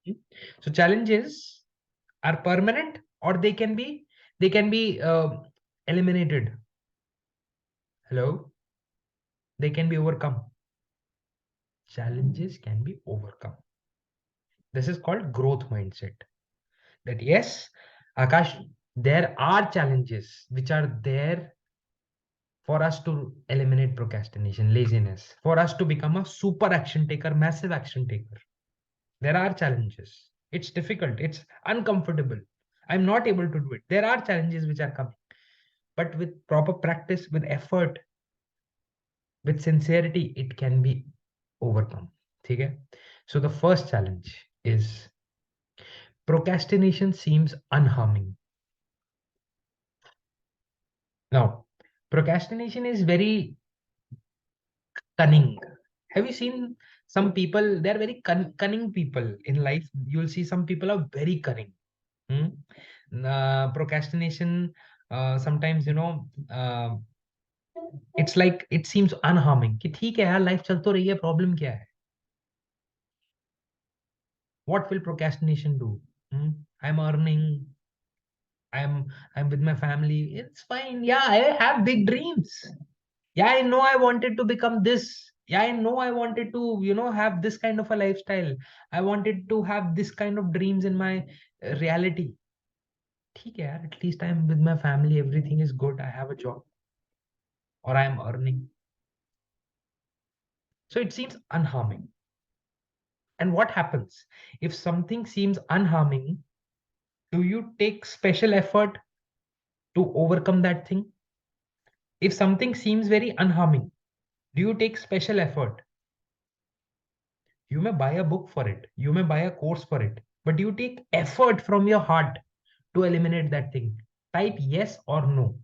So challenges are permanent, or they can be eliminated. Hello, they can be overcome. Challenges can be overcome. This is called growth mindset. That yes, Akash, there are challenges which are there for us to eliminate procrastination, laziness, for us to become a super action taker, massive action taker. There are challenges. It's difficult. It's uncomfortable. I'm not able to do it. There are challenges which are coming. But with proper practice, with effort, with sincerity, it can be overcome. Okay? So the first challenge is procrastination seems unharming. Now, procrastination is very cunning. Have you seen some people? They're very cunning people in life. You'll see some people are very cunning. Hmm? Procrastination, sometimes, it's like it seems unharming. कि ठीक है यार, life चल तो रही है, problem क्या है? What will procrastination do? Hmm? I'm earning. I'm I'm with my family. It's fine. Yeah, I have big dreams. Yeah, I know I wanted to become this. Yeah, I know I wanted to, have this kind of a lifestyle. I wanted to have this kind of dreams in my reality. ठीक है यार, at least I'm with my family, everything is good, I have a job, or I am earning. So it seems unharming. And what happens if something seems unharming? Do you take special effort to overcome that thing? If something seems very unharming, do you take special effort? You may buy a book for it, you may buy a course for it, but you take effort from your heart to eliminate that thing. Type yes or no.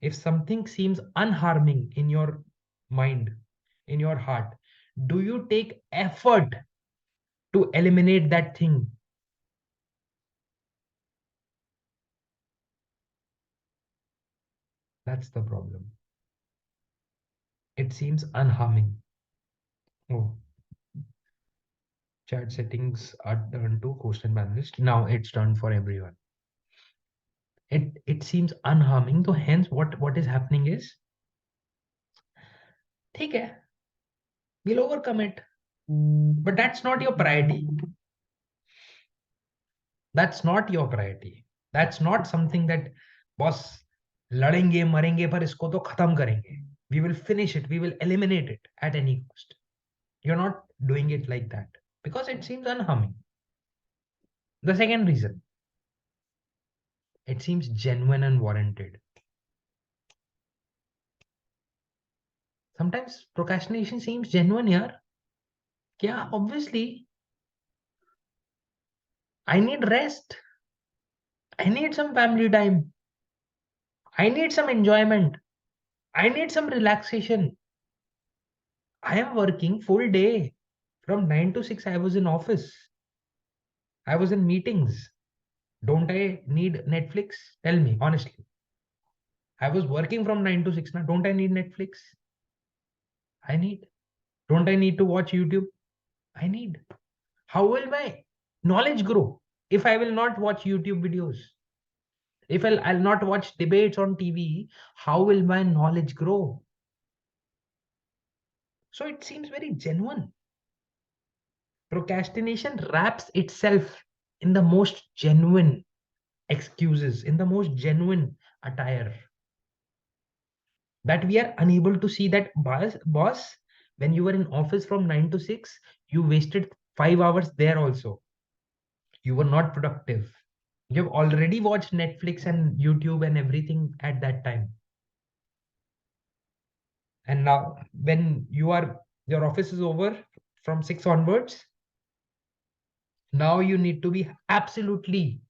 If something seems unharming in your mind, in your heart, do you take effort to eliminate that thing? That's the problem. It seems unharming. Oh, chat settings are turned to host and panelist. Now it's done for everyone. It seems unharming. So hence what is happening is, ठीक है, we'll overcome it. But that's not your priority. That's not your priority. That's not something that, boss, लड़ेंगे मरेंगे पर इसको तो खत्म करेंगे. We will finish it. We will eliminate it at any cost. You're not doing it like that because it seems unharming. The second reason, it seems genuine and warranted. Sometimes procrastination seems genuine here. Yeah, obviously, I need rest. I need some family time. I need some enjoyment. I need some relaxation. I am working full day. From 9 to 6, I was in office. I was in meetings. Don't I need Netflix? Tell me honestly. I was working from 9 to 6. Now, don't I need Netflix? I need. Don't I need to watch YouTube? I need. How will my knowledge grow if I will not watch YouTube videos? If I'll not watch debates on TV, how will my knowledge grow? So it seems very genuine. Procrastination wraps itself in the most genuine excuses, in the most genuine attire, that we are unable to see that, boss, when you were in office from 9 to 6, you wasted 5 hours there also. You were not productive. You've already watched Netflix and YouTube and everything at that time. And now when your office is over from 6 onwards, now you need to be absolutely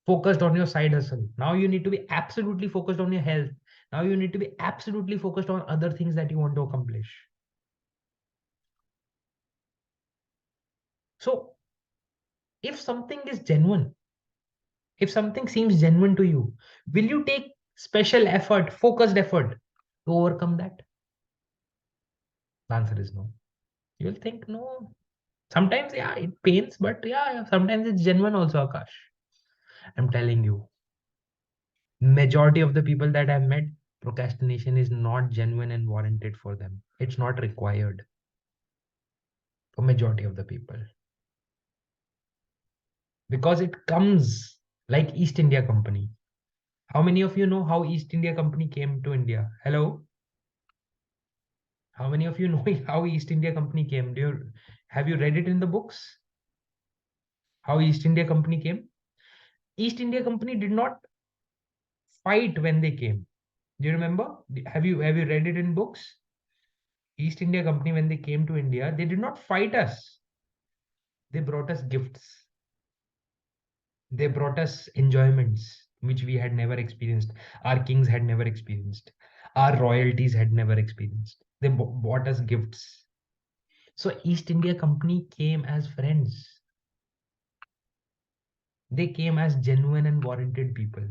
focused on your side hustle. Now you need to be absolutely focused on your health. Now you need to be absolutely focused on other things that you want to accomplish. So if something is genuine, if something seems genuine to you, will you take special effort, focused effort to overcome that? The answer is no. You will think, no, Sometimes, yeah, it pains, but yeah, sometimes it's genuine also, Akash. I'm telling you, majority of the people that I've met, procrastination is not genuine and warranted for them. It's not required for majority of the people because it comes like East India Company. How many of you know how East India Company came to India? Hello? How many of you know how East India Company came? Have you read it in the books? How East India Company came? East India Company did not fight when they came. Do you remember? Have you read it in books? East India Company, when they came to India, they did not fight us. They brought us gifts. They brought us enjoyments which we had never experienced. Our kings had never experienced. Our royalties had never experienced. They bought us gifts. So East India Company came as friends. They came as genuine and warranted people.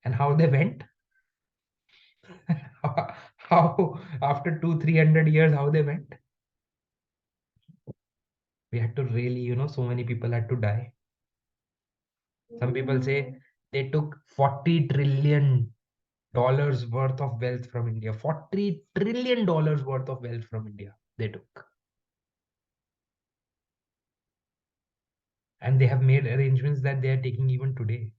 And how they went? How after 200-300 years, how they went? We had to really, so many people had to die. Some people say they took $40 trillion worth of wealth from India. $40 trillion worth of wealth from India they took. And they have made arrangements that they are taking even today.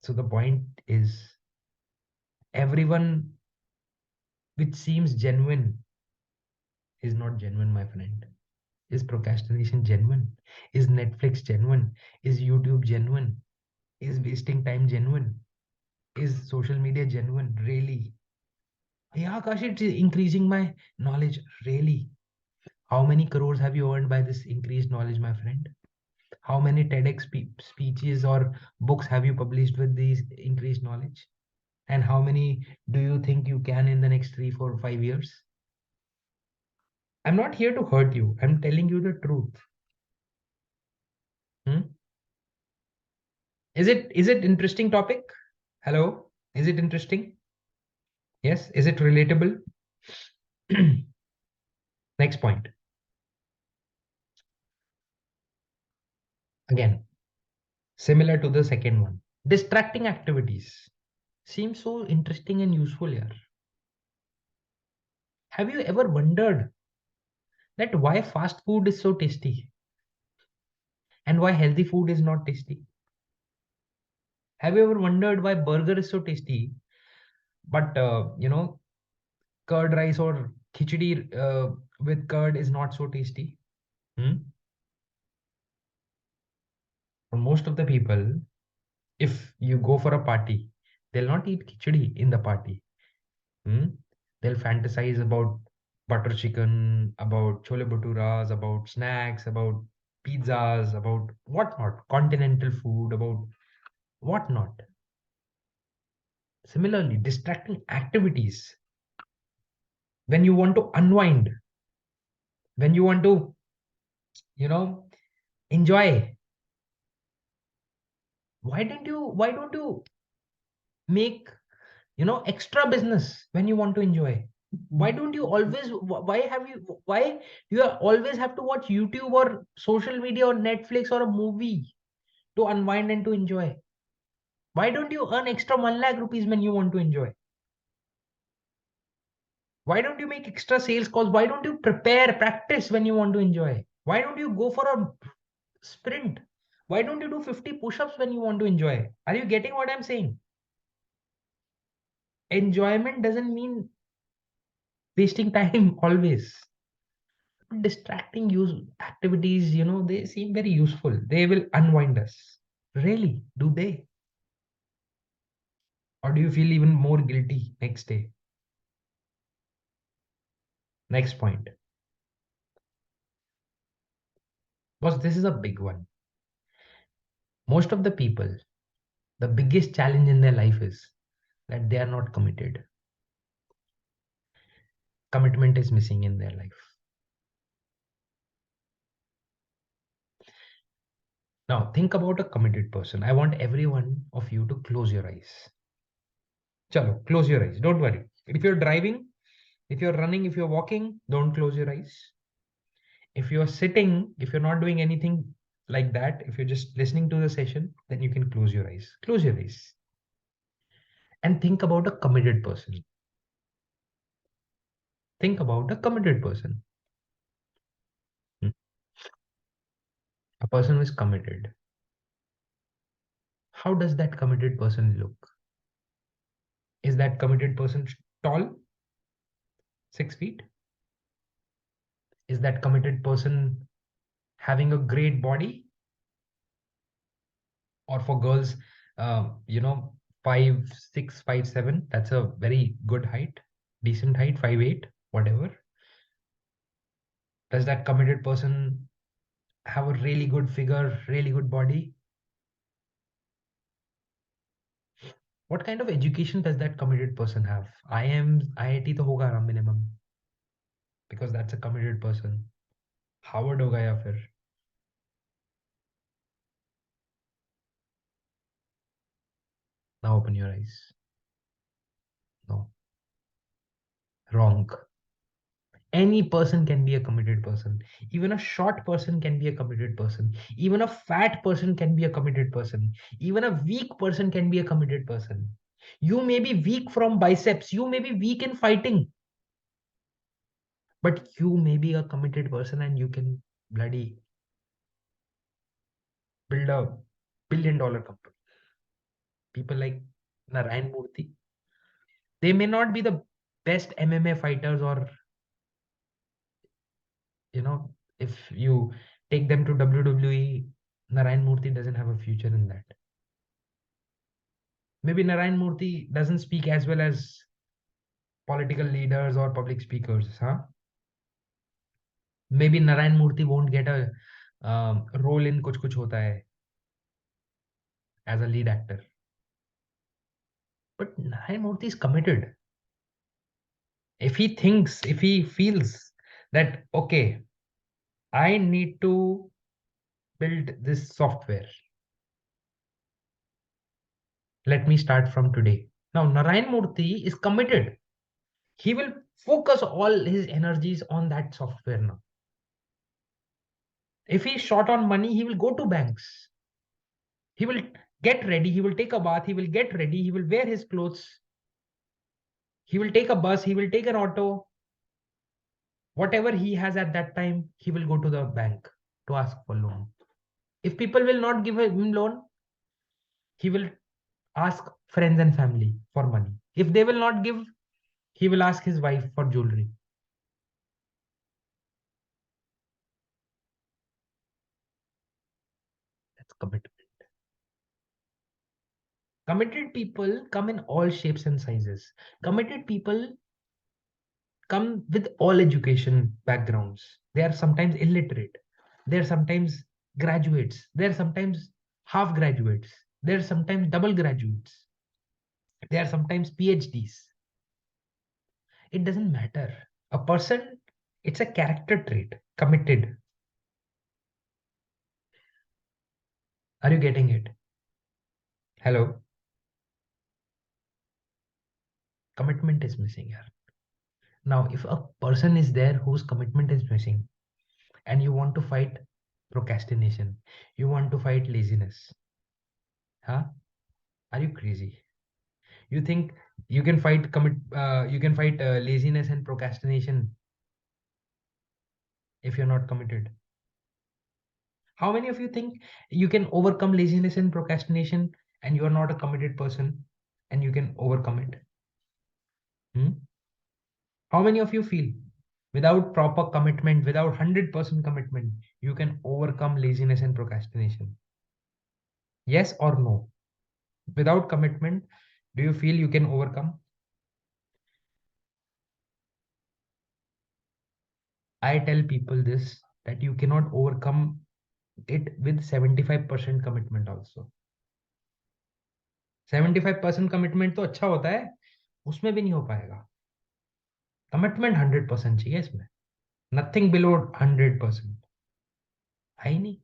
So the point is, everyone which seems genuine is not genuine, my friend. Is procrastination genuine? Is Netflix genuine? Is YouTube genuine? Is wasting time genuine? Is social media genuine? Really? Yeah, Akash, it's increasing my knowledge. Really? How many crores have you earned by this increased knowledge, my friend? How many TEDx speeches or books have you published with these increased knowledge? And how many do you think you can in the next 3, 4, 5 years? I'm not here to hurt you. I'm telling you the truth. Hmm? Is it interesting topic? Hello? Is it interesting? Yes. Is it relatable? Next point. Again, similar to the second one. Distracting activities. Seems so interesting and useful here. Have you ever wondered that why fast food is so tasty and why healthy food is not tasty? Have you ever wondered why burger is so tasty, but curd rice or khichdi with curd is not so tasty? Hmm? For most of the people, if you go for a party, they'll not eat khichdi in the party. Hmm? They'll fantasize about butter chicken, about chole bhaturas, about snacks, about pizzas, about whatnot, continental food, about whatnot. Similarly, distracting activities. When you want to unwind, when you want to, you know, enjoy, why don't you make, extra business when you want to enjoy? Why don't you always, why you always have to watch YouTube or social media or Netflix or a movie to unwind and to enjoy? Why don't you earn extra 1 lakh rupees when you want to enjoy? Why don't you make extra sales calls? Why don't you practice when you want to enjoy? Why don't you go for a sprint? Why don't you do 50 push-ups when you want to enjoy? Are you getting what I'm saying? Enjoyment doesn't mean wasting time always. Distracting use activities, they seem very useful. They will unwind us. Really? Do they? Or do you feel even more guilty next day? Next point. Because this is a big one. Most of the people, the biggest challenge in their life is that they are not committed. Commitment is missing in their life. Now, think about a committed person. I want every one of you to close your eyes. Chalo, close your eyes. Don't worry. If you're driving, If you're running, if you're walking, don't close your eyes. If you're sitting, if you're not doing anything like that, if you're just listening to the session, then you can close your eyes. Close your eyes and think about a committed person. Think about a committed person. Hmm. A person who is committed. How does that committed person look? Is that committed person tall? 6 feet? Is that committed person having a great body? Or for girls, you know, 5'6", 5'7", that's a very good height, decent height, 5'8", whatever. Does that committed person have a really good figure, really good body? What kind of education does that committed person have? IIT तो होगा ना minimum, because that's a committed person. Harvard होगा या फिर? Now open your eyes. No, wrong. Any person can be a committed person. Even a short person can be a committed person. Even a fat person can be a committed person. Even a weak person can be a committed person. You may be weak from biceps, you may be weak in fighting, but you may be a committed person and you can bloody build a $1 billion company. People like Narayan Murthy, they may not be the best MMA fighters, or you know, if you take them to WWE, Narayan Murthy doesn't have a future in that. Maybe Narayan Murthy doesn't speak as well as political leaders or public speakers, huh? Maybe Narayan Murthy won't get a role in Kuch Kuch Hota Hai as a lead actor. But Narayan Murthy is committed. If he thinks, if he feels that, okay, I need to build this software, let me start from today. Now, Narayan Murthy is committed. He will focus all his energies on that software now. If he's short on money, he will go to banks. He will get ready. He will take a bath. He will get ready. He will wear his clothes. He will take a bus. He will take an auto. Whatever he has at that time, he will go to the bank to ask for loan. If people will not give him loan, he will ask friends and family for money. If they will not give, he will ask his wife for jewelry. That's commitment. Committed people come in all shapes and sizes. Committed people come with all education backgrounds. They are sometimes illiterate. They are sometimes graduates. They are sometimes half graduates. They are sometimes double graduates. They are sometimes PhDs. It doesn't matter. A person, it's a character trait. Committed. Are you getting it? Hello? Commitment is missing here. Now, if a person is there whose commitment is missing, and you want to fight procrastination, you want to fight laziness, huh? Are you crazy? You think you can fight laziness and procrastination if you're not committed? How many of you think you can overcome laziness and procrastination and you are not a committed person and you can overcome it? Hmm? How many of you feel without proper commitment, without 100% commitment, you can overcome laziness and procrastination? Yes or no? Without commitment, do you feel you can overcome? I tell people this, that you cannot overcome it with 75% commitment also. 75% commitment तो अच्छा होता है, उसमें भी नहीं हो पाएगा. Commitment 100% चाहिए इसमें. Nothing below 100%. है ही नहीं.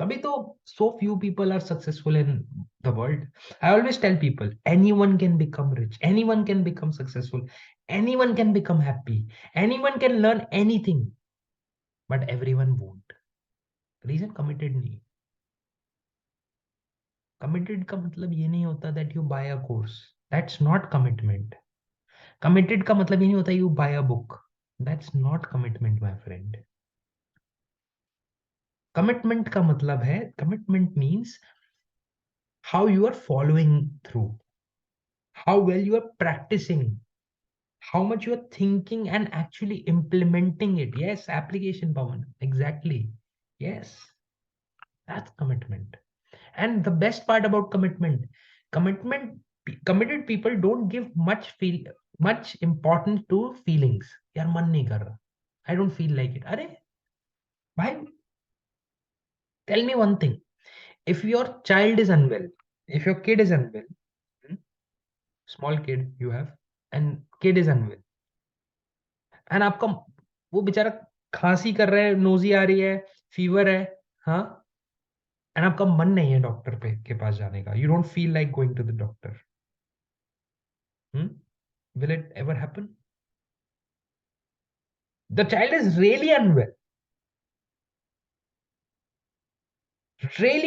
तभी तो so few people are successful in the world. I always tell people anyone can become rich, anyone can become successful, anyone can become happy, anyone can learn anything, but everyone won't. Reason committed नहीं. Committed का मतलब ये नहीं होता that you buy a course. That's not commitment. Committed का मतलब ये नहीं होता you buy a book. That's not commitment, my friend. Commitment का मतलब है, commitment means how you are following through, how well you are practicing, how much you are thinking and actually implementing it. Yes, application, Pawan. Exactly. Yes, that's commitment. And the best part about commitment, committed people don't give much importance to feelings. यार मन नहीं कर रहा. I don't feel like it. अरे भाई, tell me one thing. If your child is unwell, if your kid is unwell, hmm, small kid you have, and kid is unwell, and आपका वो बेचारा खांसी कर रहा है, नोजी आ रही है, फीवर है, हाँ, एंड आपका मन नहीं है डॉक्टर पे के पास जाने का, you don't feel like going to the doctor, will it ever happen? The child is really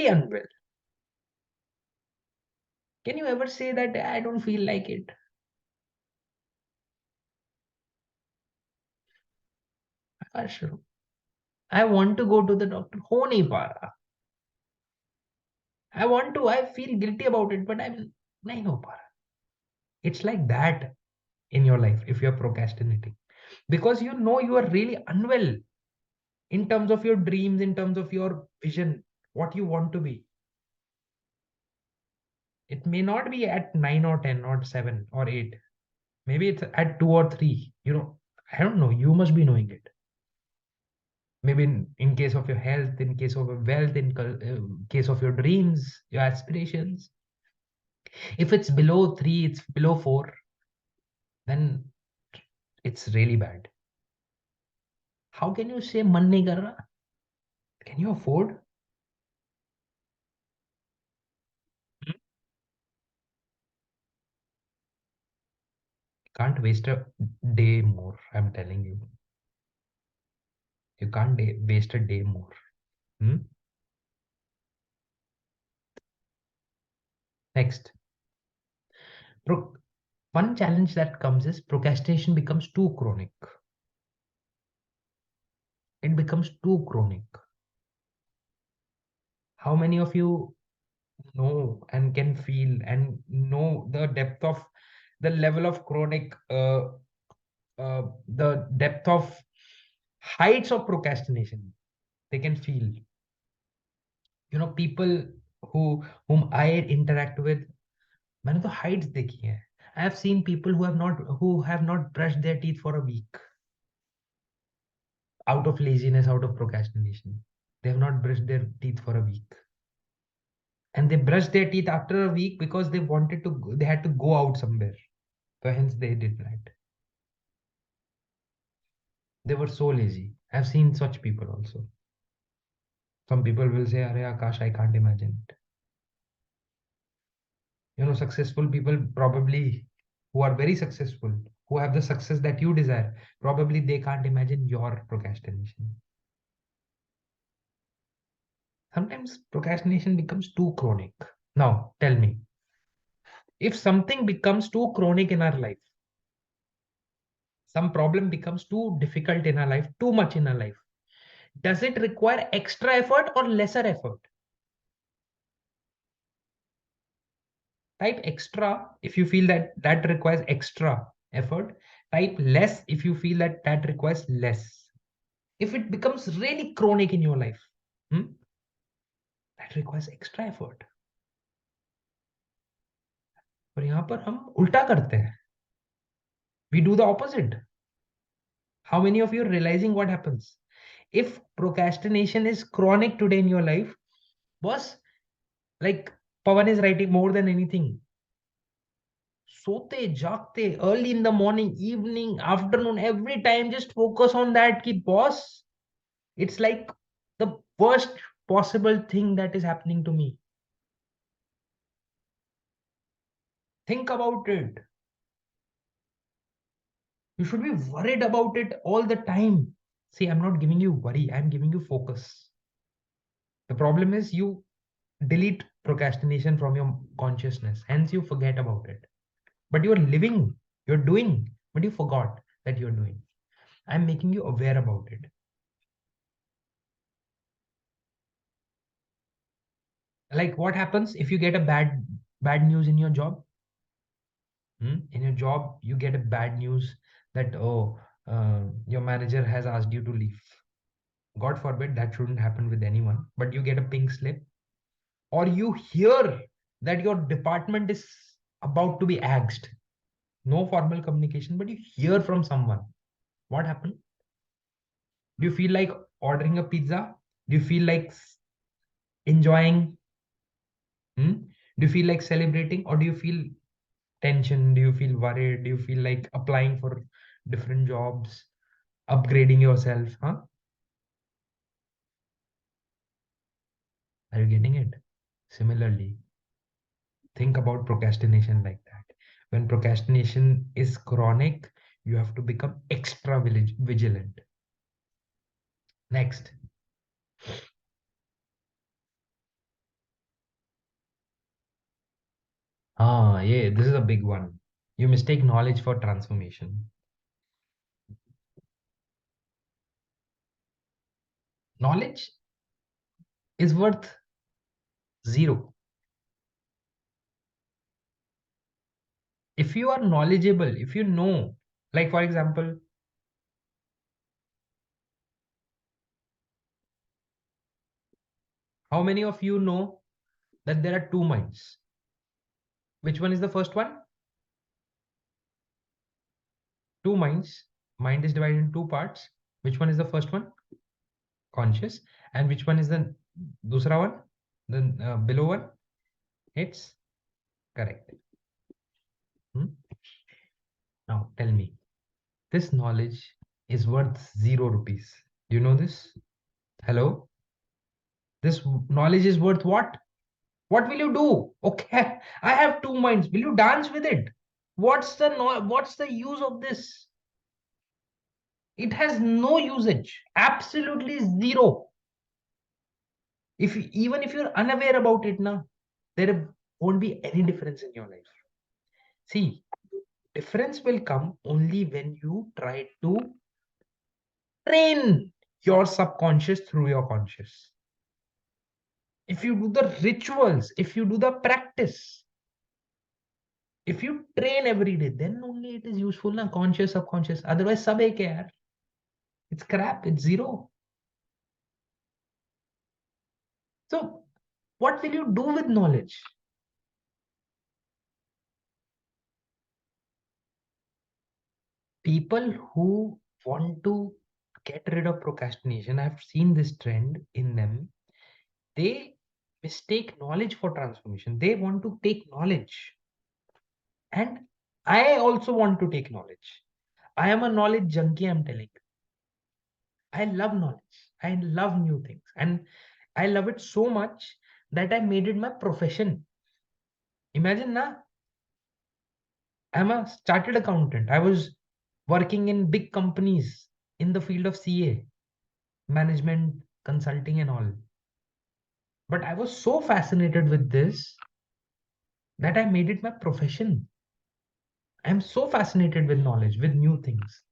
unwell. Can you ever say that I don't feel like it? Sure. I want to go to the doctor. हो नहीं पा रहा. I want to. I feel guilty about it, but I'm नहीं हो पा रहा. It's like that in your life if you're procrastinating, because you know you are really unwell in terms of your dreams, in terms of your vision, what you want to be. It may not be at 9 or 10 or 7 or 8. Maybe it's at 2 or 3. I don't know. You must be knowing it. Maybe in case of your health, in case of your wealth, in case of your dreams, your aspirations. If it's below 3, it's below 4, then it's really bad. How can you say man nahi kar raha? Can you afford? Can't waste a day more. I'm telling you. You can't waste a day more. Hmm? Next. One challenge that comes is procrastination becomes too chronic. It becomes too chronic. How many of you know and can feel and know the depth of the level of chronic, the depth of heights of procrastination? They can feel. People whom I interact with, मैंने तो heights देखी हैं. I have seen people who have not brushed their teeth for a week out of laziness, out of procrastination. They have not brushed their teeth for a week. And they brushed their teeth after a week because they had to go out somewhere. So hence they did that. They were so lazy. I've seen such people also. Some people will say, Arey Akash, I can't imagine it. Successful people probably, who are very successful, who have the success that you desire, probably they can't imagine your procrastination. Sometimes procrastination becomes too chronic. Now, tell me, if something becomes too chronic in our life, some problem becomes too difficult in our life, too much in our life, does it require extra effort or lesser effort? Type extra if you feel that that requires extra effort. Type less if you feel that that requires less. If it becomes really chronic in your life, that requires extra effort. और यहाँ पर हम उल्टा करते हैं. We do the opposite. How many of you are realizing what happens? If procrastination is chronic today in your life, boss, like Pawan is writing more than anything. सोते जागते, early in the morning, evening, afternoon, every time just focus on that. Ki boss, it's like the worst possible thing that is happening to me. Think about it. You should be worried about it all the time. See, I'm not giving you worry, I'm giving you focus. The problem is you delete procrastination from your consciousness, hence you forget about it. But you're living, you're doing, but you forgot that you're doing. I'm making you aware about it. Like what happens if you get a bad news in your job? In your job, you get a bad news that, oh, your manager has asked you to leave. God forbid that shouldn't happen with anyone, but you get a pink slip, or you hear that your department is about to be axed. No formal communication, but you hear from someone. What happened? Do you feel like ordering a pizza? Do you feel like enjoying? Hmm? Do you feel like celebrating, or do you feel tension? Do you feel worried? Do you feel like applying for different jobs, upgrading yourself? Huh? Are you getting it? Similarly, think about procrastination like that. When procrastination is chronic, you have to become extra vigilant. Next. Yeah, this is a big one. You mistake knowledge for transformation. Knowledge is worth zero. If you are knowledgeable, if you know, like for example, how many of you know that there are two minds? Which one is the first one? Two minds. Mind is divided in two parts. Which one is the first one? Conscious. And which one is the dusra one? The below one? It's correct. Hmm? Now tell me, this knowledge is worth 0 rupees. Do you know this? Hello? This knowledge is worth what? What will you do? Okay, I have two minds. Will you dance with it? What's the use of this? It has no usage. Absolutely zero. Even if you're unaware about it now, there won't be any difference in your life. See, difference will come only when you try to train your subconscious through your conscious. If you do the rituals, if you do the practice, if you train every day, then only it is useful na, conscious, subconscious. Otherwise, sab ek hai yaar. It's crap, it's zero. So, what will you do with knowledge? People who want to get rid of procrastination, I've seen this trend in them. They mistake knowledge for transformation. They want to take knowledge. And I also want to take knowledge. I am a knowledge junkie, I'm telling you. I love knowledge. I love new things. And I love it so much that I made it my profession. Imagine now, I'm a chartered accountant. I was working in big companies in the field of CA, management, consulting, and all. But I was so fascinated with this that I made it my profession. I'm so fascinated with knowledge, with new things.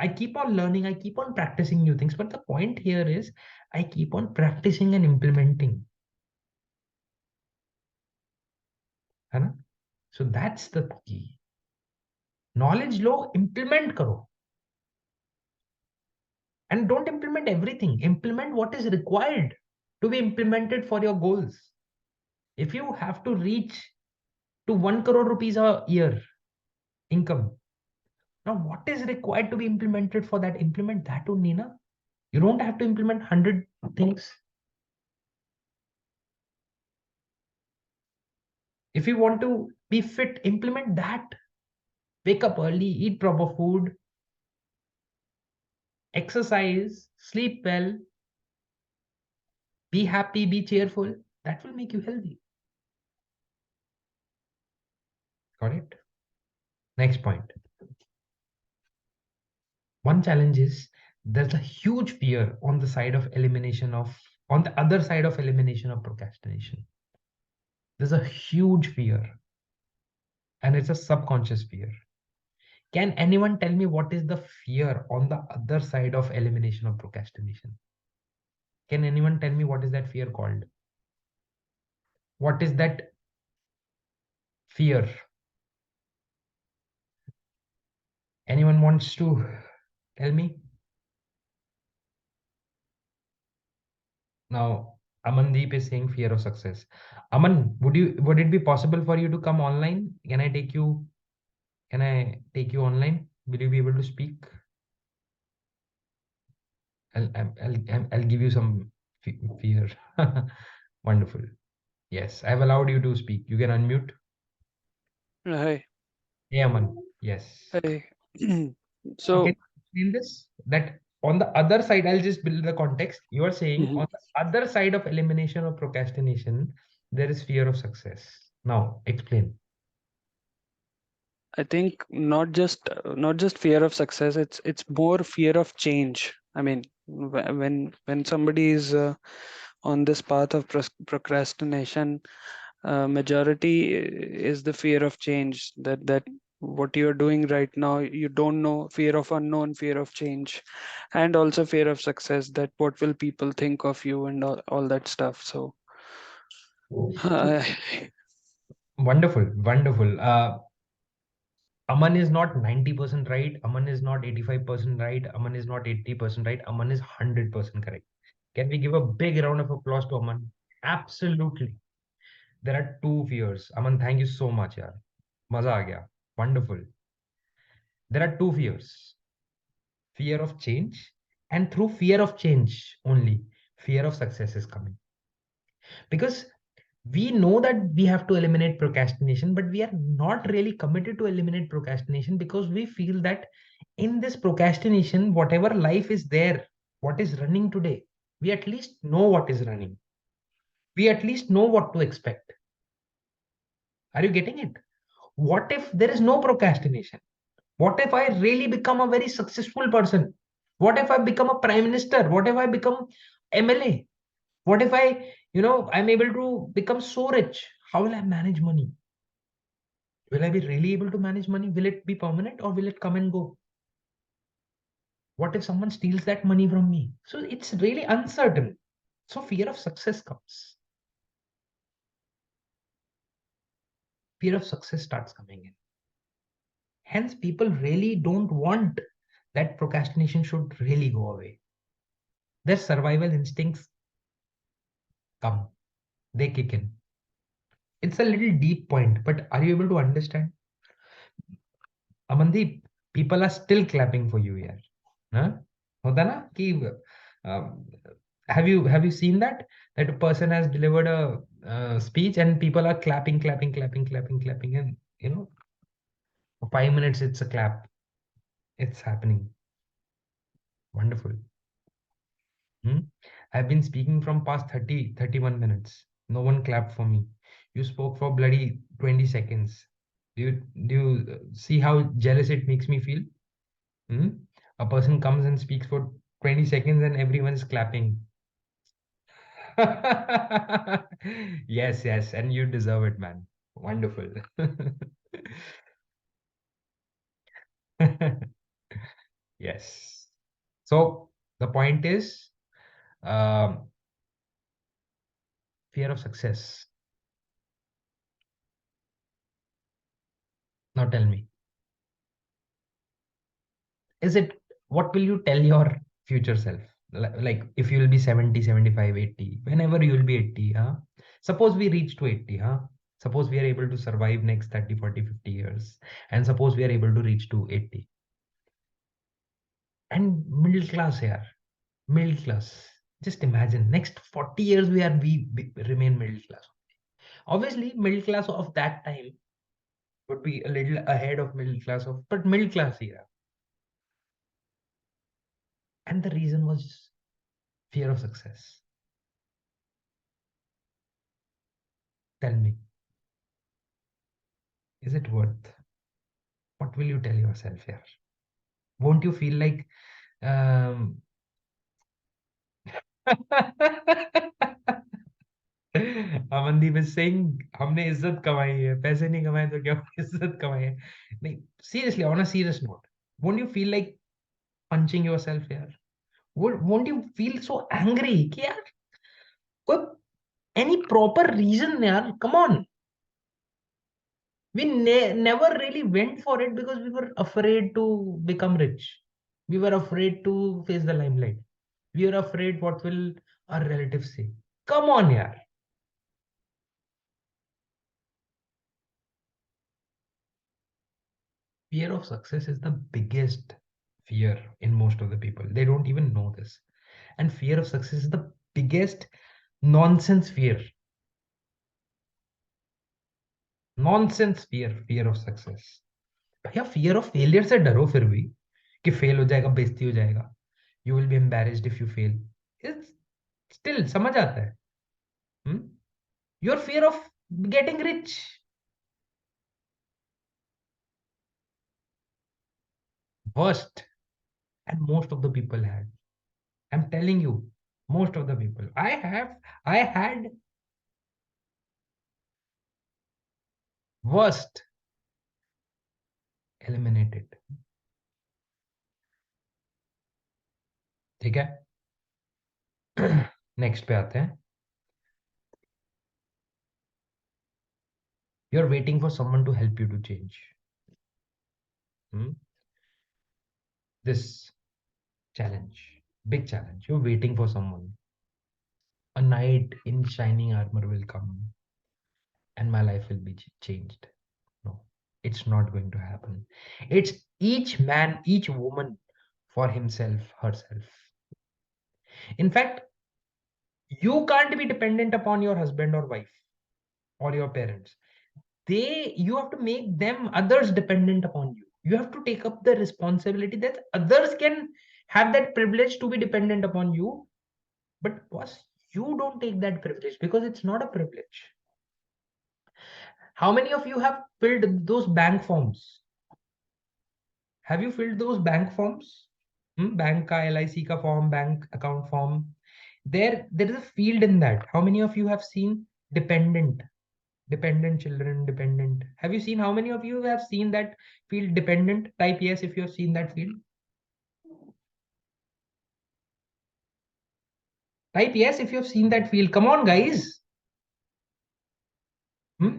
I keep on learning, I keep on practicing new things. But the point here is, I keep on practicing and implementing. है ना? So that's the key. Knowledge low, implement करो. And don't implement everything. Implement what is required to be implemented for your goals. If you have to reach to 1 crore rupees a year income, now what is required to be implemented for that? Implement that only, na? You don't have to implement 100 things. If you want to be fit, implement that. Wake up early, eat proper food, exercise, sleep well, Be happy, be cheerful. That will make you healthy. Got it? Next point. One challenge is there's a huge fear on the side of elimination of, on the other side of elimination of procrastination. There's a huge fear, and it's a subconscious fear. Can anyone tell me what is the fear on the other side of elimination of procrastination? Can anyone tell me what is that fear called? What is that fear? Anyone wants to tell me? Now, Amandeep is saying fear of success. Aman, would it be possible for you to come online? Can I take you online? Will you be able to speak? I'll give you some fear. Wonderful. Yes, I've allowed you to speak. You can unmute. Hi. Hey, Aman. Yes. Hi. Now, can So, you explain this? That on the other side, I'll just build the context. You are saying mhm, on the other side of elimination of procrastination, there is fear of success. Now, explain. I think not just fear of success. It's more fear of change. I mean, when somebody is on this path of procrastination, majority is the fear of change. That what you are doing right now, you don't know. Fear of unknown, fear of change, and also fear of success. That what will people think of you and all that stuff. So. So wonderful, wonderful. Aman is not 90% right. Aman is not 85% right. Aman is not 80% right. Aman is 100% correct. Can we give a big round of applause to Aman? Absolutely. There are two fears. Aman, thank you so much, yaar. Maza aa gaya. Wonderful. There are two fears. Fear of change, and through fear of change only, fear of success is coming. Because we know that we have to eliminate procrastination, but we are not really committed to eliminate procrastination because we feel that in this procrastination, whatever life is there, what is running today, we at least know what is running. We at least know what to expect. Are you getting it? What if there is no procrastination? What if I really become a very successful person? What if I become a prime minister? What if I become MLA? What if I'm able to become so rich? How will I manage money? Will I be really able to manage money? Will it be permanent or will it come and go? What if someone steals that money from me? So it's really uncertain. So fear of success comes. Fear of success starts coming in. Hence, people really don't want that procrastination should really go away. Their survival instincts come, they kick in. It's a little deep point, but are you able to understand? Amandeep, people are still clapping for you here. Huh? होता ना कि um, have you seen that a person has delivered a speech and people are clapping, clapping, clapping, clapping, clapping, and for 5 minutes it's a clap. It's happening. Wonderful. Hmm? I've been speaking from past 30, 31 minutes. No one clapped for me. You spoke for bloody 20 seconds. Do you see how jealous it makes me feel? Hmm? A person comes and speaks for 20 seconds and everyone's clapping. Yes, yes, and you deserve it, man. Wonderful. Yes. So the point is, um, fear of success. Now tell me, is it, what will you tell your future self? Like if you will be 70, 75, 80, whenever you will be 80, huh? Suppose we reach to 80, huh? Suppose we are able to survive next 30, 40, 50 years. And suppose we are able to reach to 80. And middle class here, middle class. Just imagine next 40 years we remain middle class. Obviously, middle class of that time would be a little ahead of middle class of, but middle class era. And the reason was fear of success. Tell me, is it worth? What will you tell yourself here? Won't you feel like um, Amandeep is saying हमने इज्जत कमाई है, पैसे नहीं कमाए तो क्या इज्जत कमाई है? नहीं, seriously, on a serious note, won't you feel like punching yourself here? Won't you feel so angry कि यार कोई any proper reason यार, come on. We never really went for it because we were afraid to become rich. We were afraid to face the limelight. We were afraid what will our relatives say. Come on, yaar. Fear of success is the biggest fear in most of the people. They don't even know this. And fear of success is the biggest nonsense fear. Nonsense fear of success. भैया fear of failure से डरो फिर भी कि fail हो जाएगा, बेइज्जती हो जाएगा. You will be embarrassed if you fail. It's still समझ आता है. Hmm? Your fear of getting rich. Worst. And most of the people had. I'm telling you, most of the people. I had worst. Eliminated. ठीक है. Next पे आते हैं. You're waiting for someone to help you to change. Hmm? This challenge, big challenge. You're waiting for someone. A knight in shining armor will come and my life will be changed. No, it's not going to happen. It's each man, each woman for himself, herself. In fact, you can't be dependent upon your husband or wife or your parents. You have to make them, others, dependent upon you. You have to take up the responsibility that others can have that privilege to be dependent upon you. But boss, you don't take that privilege because it's not a privilege. How many of you have filled those bank forms? Have you filled those bank forms? Bank का LIC का form, bank account form. There is a field in that. How many of you have seen dependent children, dependent? Have you seen, how many of you have seen that field, dependent? Type yes if you have seen that field. Type yes if you have seen that field. Come on, guys. Hmm?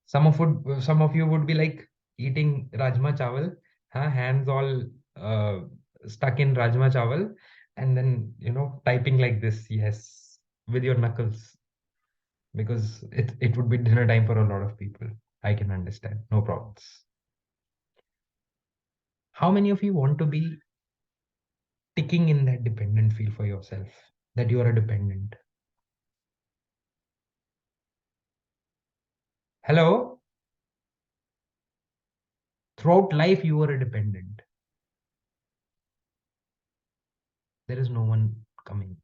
Some of you would be like eating rajma chawal, huh? Hands all uh, stuck in rajma chawal, and then typing like this, yes, with your knuckles, because it would be dinner time for a lot of people. I can understand, no problems. How many of you want to be ticking in that dependent field for yourself, that you are a dependent? Hello? Throughout life, you are a dependent. There is no one coming.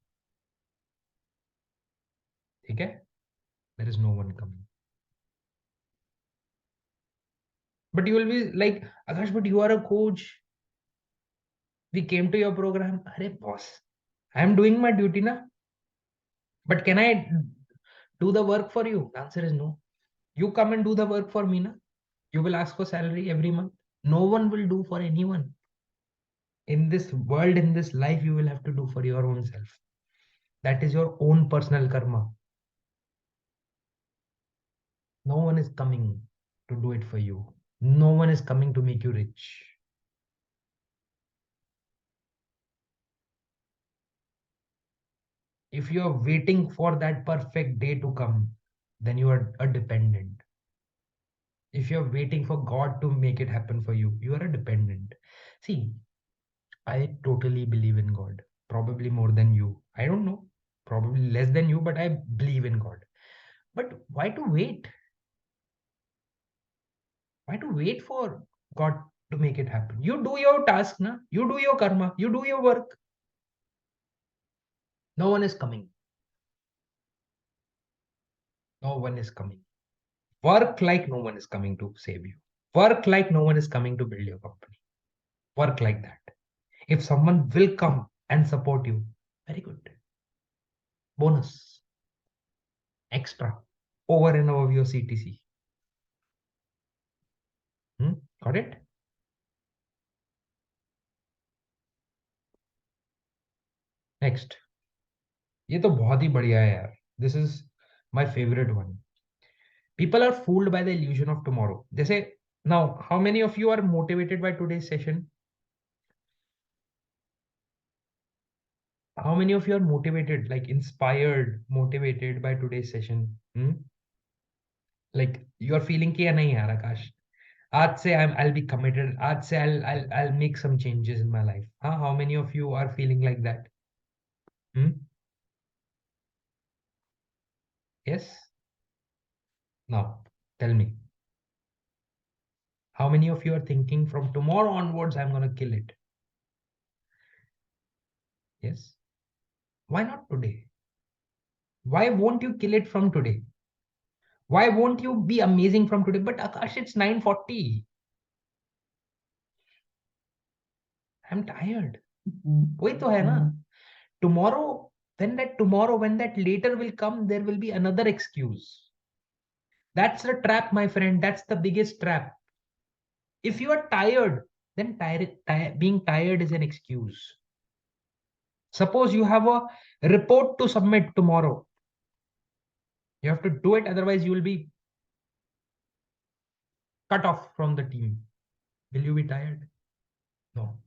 Okay? There is no one coming. But you will be like, Akash, but you are a coach. We came to your program. Arey boss, I am doing my duty na. But can I do the work for you? The answer is no. You come and do the work for me na. You will ask for salary every month. No one will do for anyone. In this world, in this life, you will have to do for your own self. That is your own personal karma. No one is coming to do it for you. No one is coming to make you rich. If you are waiting for that perfect day to come, then you are a dependent. If you're waiting for God to make it happen for you, you are a dependent. See, I totally believe in God, probably more than you. I don't know, probably less than you, but I believe in God. But why to wait? Why to wait for God to make it happen? You do your task, na? You do your karma, you do your work. No one is coming. No one is coming. Work like no one is coming to save you. Work like no one is coming to build your company. Work like that. If someone will come and support you, very good. Bonus, extra, over and above your CTC. Got it? Next. ये तो बहुत ही बढ़िया है यार. This is my favorite one. People are fooled by the illusion of tomorrow. जैसे now, how many of you are motivated by today's session? How many of you are motivated, like inspired, motivated by today's session? Like you are feeling कि नहीं यार आकाश, आज से I'll be committed. आज से I'll make some changes in my life. Huh? How many of you are feeling like that? Yes. Now tell me, how many of you are thinking from tomorrow onwards I'm gonna kill it? Yes. Why not today? Why won't you kill it from today? Why won't you be amazing from today? But Akash, it's 9:40. I'm tired. वही तो है ना. Tomorrow, when that later will come, there will be another excuse. That's the trap, my friend. That's the biggest trap. If you are tired, then being tired is an excuse. Suppose you have a report to submit tomorrow. You have to do it, otherwise, you will be cut off from the team. Will you be tired? No.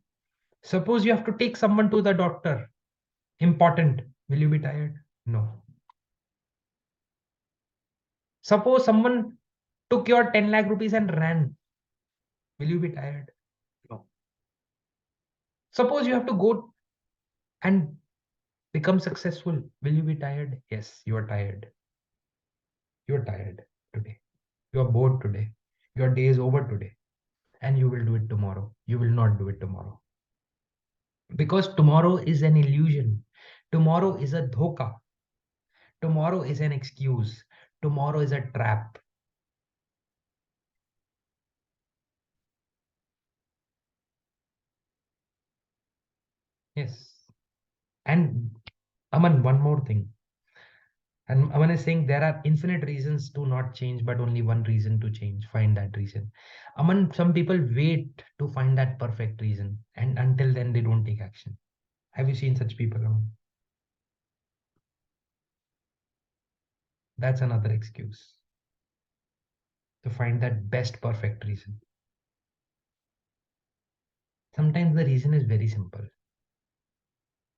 Suppose you have to take someone to the doctor. Important. Will you be tired? No. Suppose someone took your 10 lakh rupees and ran. Will you be tired? No. Suppose you have to go and become successful. Will you be tired? Yes, you are tired. You are tired today. You are bored today. Your day is over today. And you will do it tomorrow. You will not do it tomorrow. Because tomorrow is an illusion. Tomorrow is a dhoka. Tomorrow is an excuse. Tomorrow is a trap. Yes. And Aman, one more thing. And Aman is saying there are infinite reasons to not change, but only one reason to change. Find that reason. Aman, some people wait to find that perfect reason, and until then, they don't take action. Have you seen such people, Aman? That's another excuse to find that best perfect reason. Sometimes the reason is very simple.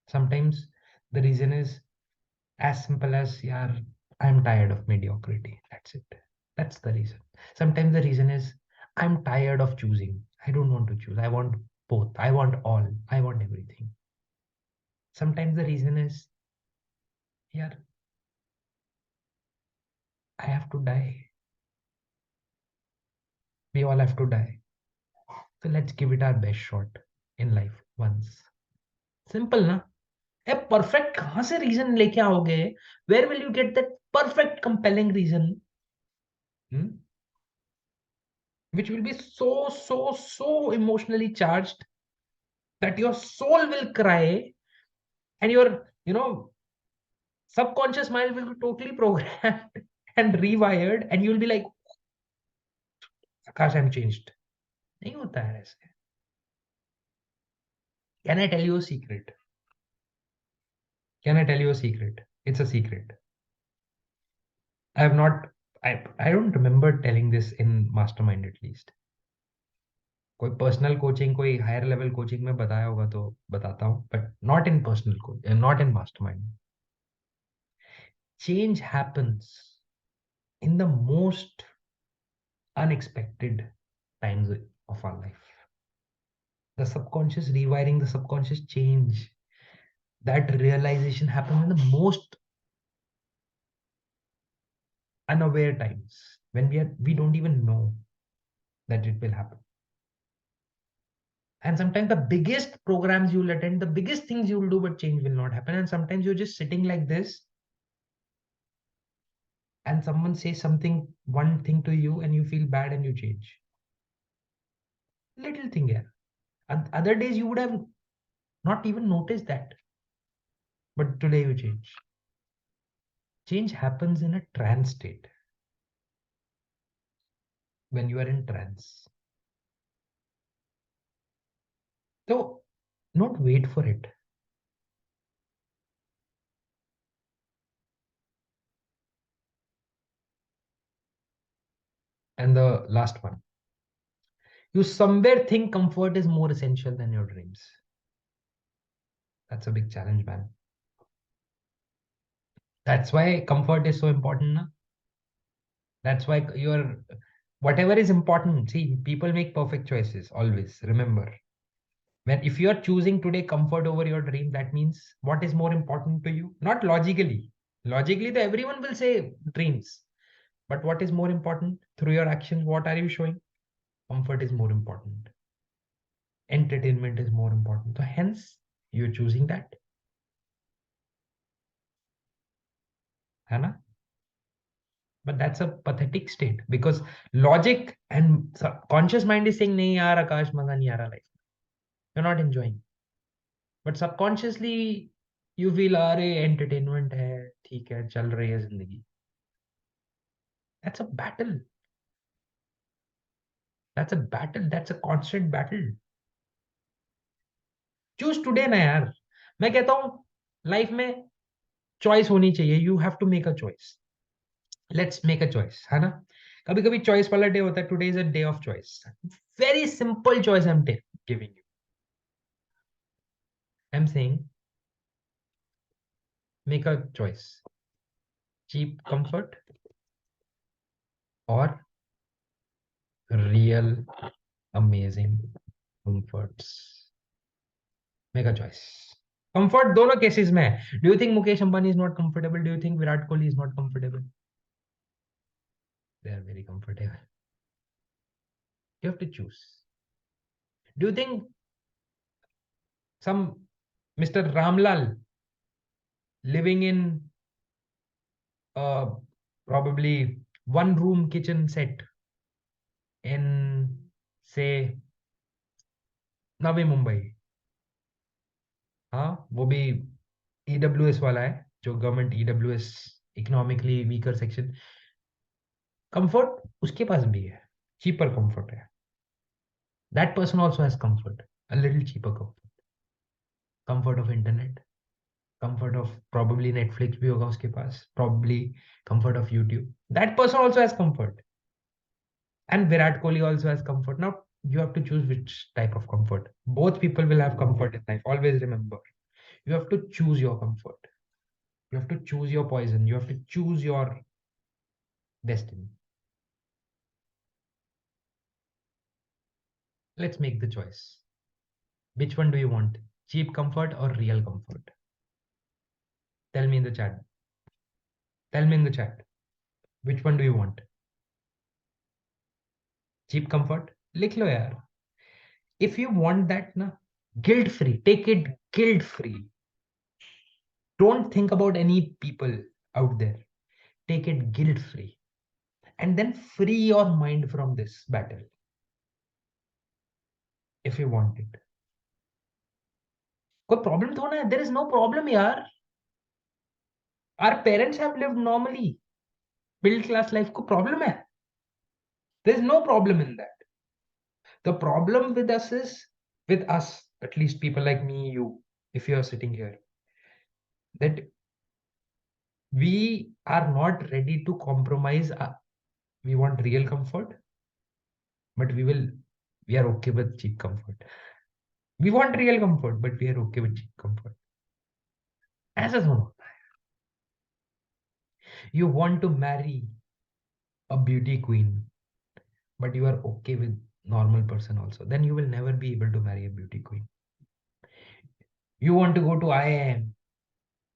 Sometimes the reason is as simple as, yeah, I'm tired of mediocrity. That's it. That's the reason. Sometimes the reason is, I'm tired of choosing. I don't want to choose. I want both. I want all. I want everything. Sometimes the reason is, yeah, I have to die. We all have to die. So let's give it our best shot in life once. Simple, na? A perfect कहाँ से reason लेके आओगे? Where will you get that perfect compelling reason? Which will be so emotionally charged that your soul will cry, and your subconscious mind will be totally programmed and rewired, and you'll be like, Akash, I'm changed. नहीं होता है ऐसे. Can I tell you a secret? Can I tell you a secret? It's a secret. I have not. I don't remember telling this in Mastermind at least. कोई personal coaching, कोई higher level coaching में बताया होगा तो बताता हूँ, but not in personal coaching, not in mastermind. Change happens in the most unexpected times of our life. The subconscious rewiring, the subconscious change, that realization happens in the most unaware times when we don't even know that it will happen. And sometimes the biggest programs you will attend, the biggest things you will do, but change will not happen. And sometimes you're just sitting like this and someone says something, one thing to you, and you feel bad and you change. Little thing, yeah. And other days you would have not even noticed that, but today you change. Change happens in a trance state. When you are in trance, so not wait for it. And the last one, you somewhere think comfort is more essential than your dreams. That's a big challenge, man. That's why comfort is so important. Na? That's why your whatever is important. See, people make perfect choices always. Remember, when if you are choosing today comfort over your dream, that means what is more important to you? Not logically. Logically, everyone will say dreams. But what is more important through your actions? What are you showing? Comfort is more important. Entertainment is more important. So hence, you're choosing that. है ना? But that's a pathetic state because logic and conscious mind is saying, नहीं यार आकाश मजा नहीं आ रहा life. You're not enjoying. But subconsciously you feel अरे entertainment है, ठीक है, चल रही है जिंदगी. That's a battle. That's a battle. That's a constant battle. Choose today ना यार. मैं कहता हूँ लाइफ में चॉइस होनी चाहिए. You have to make a choice. Let's make a choice, है ना? कभी कभी चॉइस वाला डे होता है. Today is a day of choice. Very simple choice I am giving you. I am saying make a choice. Cheap comfort और real amazing comforts. Make a choice. Comfort दोनों cases में है. Do you think Mukesh Ambani is not comfortable? Do you think Virat Kohli is not comfortable? They are very comfortable. You have to choose. Do you think some Mr. Ramlal living in a probably one room kitchen set in say Navi Mumbai, हाँ वो भी EWS वाला है, जो government EWS economically weaker section, comfort उसके पास भी है, चीपर कंफर्ट है. That person also has comfort, a little cheaper comfort. Comfort of internet, comfort of probably Netflix भी होगा उसके पास, probably comfort of YouTube. That person also has comfort. And Virat Kohli also has comfort. Now you have to choose which type of comfort. Both people will have comfort in life. Always remember, you have to choose your comfort. You have to choose your poison. You have to choose your destiny. Let's make the choice. Which one do you want? Cheap comfort or real comfort? Tell me in the chat. Tell me in the chat. Which one do you want? Cheap comfort? लिख लो यार. If you want that, na, guilt free. Take it guilt free. Don't think about any people out there. Take it guilt free. And then free your mind from this battle if you want it. कोई problem थोड़ा है. There is no problem यार. Our parents have lived normally, middle class life. को problem है? There is no problem in that. The problem with us is, with us, at least people like me, you, if you are sitting here, that we are not ready to compromise. We want real comfort, but we are okay with cheap comfort. We want real comfort, but we are okay with cheap comfort. ऐसा थोड़ा. You want to marry a beauty queen, but you are okay with normal person also, then you will never be able to marry a beauty queen. You want to go to IIM,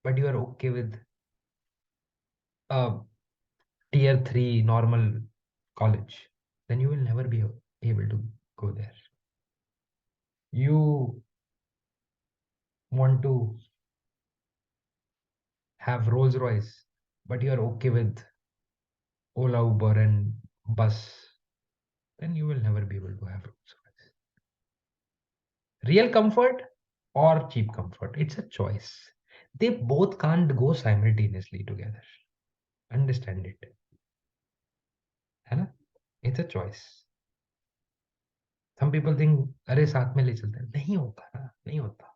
but you are okay with a tier 3 normal college, then you will never be able to go there. You want to have Rolls Royce, but you are okay with Ola, Uber, and bus, then you will never be able to have room service. Real comfort or cheap comfort, it's a choice. They both can't go simultaneously together. Understand it. है ना? It's a choice. Some people think अरे साथ में ले चलते हैं, नहीं होता ना, नहीं होता.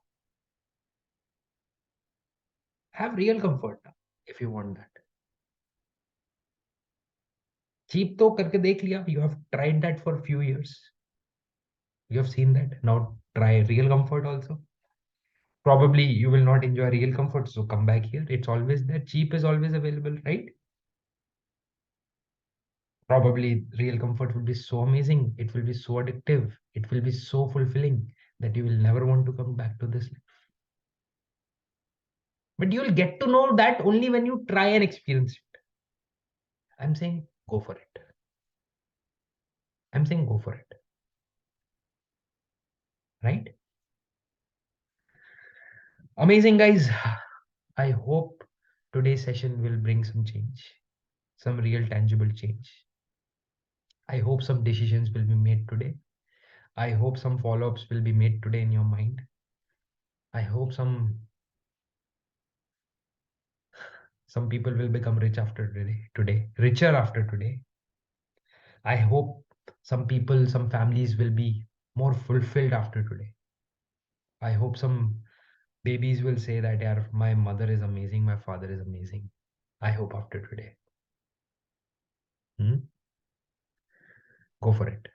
Have real comfort if you want that. Cheap तो करके देख लिया. You have tried that for few years. You have seen that. Now try real comfort also. Probably you will not enjoy real comfort, so come back here. It's always there. Cheap is always available, right? Probably real comfort will be so amazing. It will be so addictive. It will be so fulfilling that you will never want to come back to this life. But you will get to know that only when you try and experience it. I'm saying go for it. I'm saying go for it. Right? Amazing, guys. I hope today's session will bring some change, some real tangible change. I hope some decisions will be made today. I hope some follow ups will be made today in your mind. I hope some people will become rich after today, richer after today. I hope some people, some families will be more fulfilled after today. I hope some babies will say that, yeah, my mother is amazing, my father is amazing. I hope after today. Hmm? Go for it.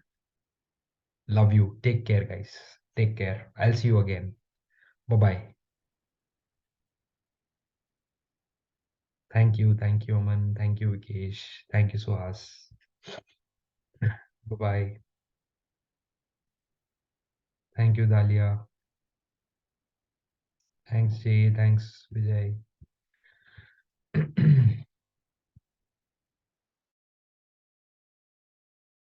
Love you. Take care, guys. Take care. I'll see you again. Bye bye. Thank you. Thank you, Aman. Thank you, Vikesh. Thank you, Suhas. Bye bye. Thank you, Dalia. Thanks, Jay. Thanks, Vijay.